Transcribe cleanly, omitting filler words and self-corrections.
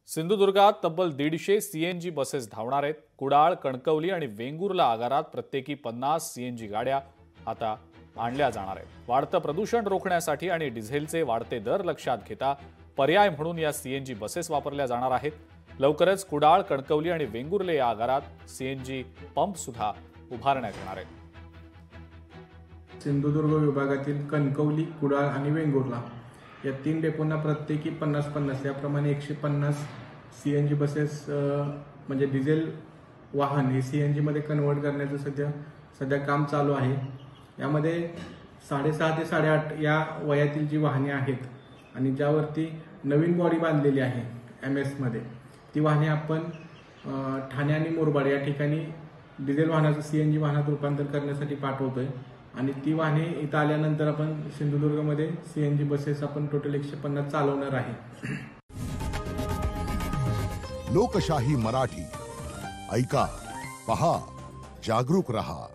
सिंधुदुर्गात तब्बल 150 CNG buses धावणार आहेत। कुडाळ, कणकवली आणि वेंगुर्ला आगारात प्रत्येकी 50 सीएनजी गाड्या आता आणल्या जाणार आहेत। वाढतं प्रदूषण रोखण्यासाठी आणि डिझेलचे वाढते दर लक्षात घेता पर्याय म्हणून या सीएनजी बसेस वापरल्या जाणार आहेत। लवकरच कुडाळ, कणकवली आणि वेंगुर्ले या आगारात सीएनजी पंप सुद्धा उभारण्यात येणार आहेत। सिंधुदुर्ग विभागातील कणकवली, कुडाळ आणि वेंगुर्ला या 3 डेपोंना प्रत्येकी 50-50 याप्रमाणे 150 सीएनजी बसेस म्हणजे डिझेल वाहन हे सीएनजी मध्ये कन्वर्ट करण्याचं सध्या काम चालू आहे। यामध्ये 6.5 ते 8.5 या वयातील जी वाहने आहेत आणि ज्यावरती नवीन बॉडी बांधलेली आहे एमएस मध्ये, ती वाहने आपण ठाणे आणि मुरबाड या ठिकाणी डिझेल वाहनाचं सीएनजी वाहनात रूपांतर करण्यासाठी पाठवतोय आणि ती वाहने इथं आल्यानंतर आपण सिंधुदुर्गमध्ये सीएनजी बसेस आपण टोटल 150 चालवणार आहे। लोकशाही मराठी ऐका, पहा, जागरूक रहा।